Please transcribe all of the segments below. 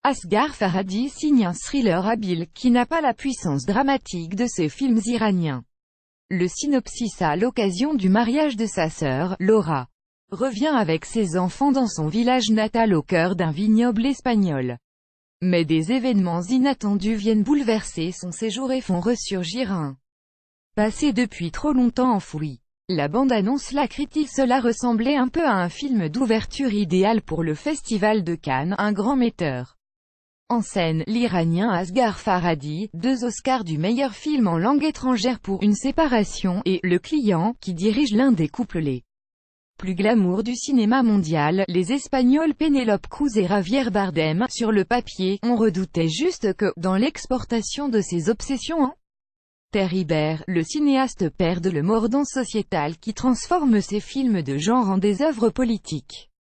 Asghar Farhadi signe un thriller habile qui n'a pas la puissance dramatique de ses films iraniens. Le synopsis: à l'occasion du mariage de sa sœur, Laura revient avec ses enfants dans son village natal au cœur d'un vignoble espagnol. Mais des événements inattendus viennent bouleverser son séjour et font ressurgir un passé depuis trop longtemps enfoui. La bande-annonce la critique: cela ressemblait un peu à un film d'ouverture idéal pour le Festival de Cannes. Un grand metteur en scène, l'Iranien Asghar Farhadi, 2 Oscars du meilleur film en langue étrangère pour Une séparation, et Le Client, qui dirige l'un des couples les plus glamour du cinéma mondial, les Espagnols Penélope Cruz et Javier Bardem. Sur le papier, on redoutait juste que, dans l'exportation de ses obsessions en terre ibère, le cinéaste perde le mordant sociétal qui transforme ses films de genre en des œuvres politiques.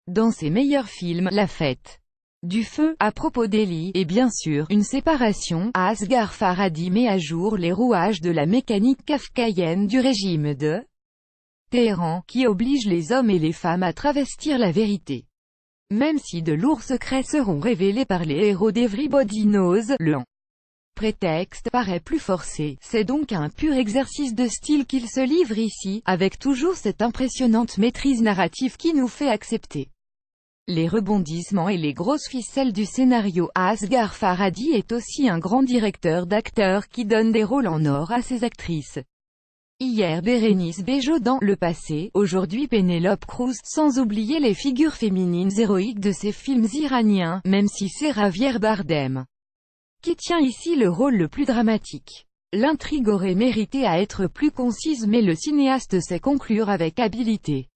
Dans ses meilleurs films, La Fête du Feu, À propos d'Eli, et bien sûr, Une séparation, Asghar Farhadi met à jour les rouages de la mécanique kafkaïenne du régime de Téhéran, qui oblige les hommes et les femmes à travestir la vérité. Même si de lourds secrets seront révélés par les héros d'Everybody Knows, le prétexte paraît plus forcé. C'est donc un pur exercice de style qu'il se livre ici, avec toujours cette impressionnante maîtrise narrative qui nous fait accepter les rebondissements et les grosses ficelles du scénario. Asghar Farhadi est aussi un grand directeur d'acteurs qui donne des rôles en or à ses actrices. Hier Bérénice Bejo dans Le Passé, aujourd'hui Penélope Cruz, sans oublier les figures féminines héroïques de ses films iraniens, même si c'est Javier Bardem qui tient ici le rôle le plus dramatique. L'intrigue aurait mérité à être plus concise, mais le cinéaste sait conclure avec habileté.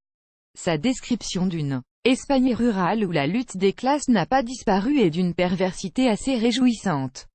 Sa description d'une Espagne rurale où la lutte des classes n'a pas disparu est d'une perversité assez réjouissante.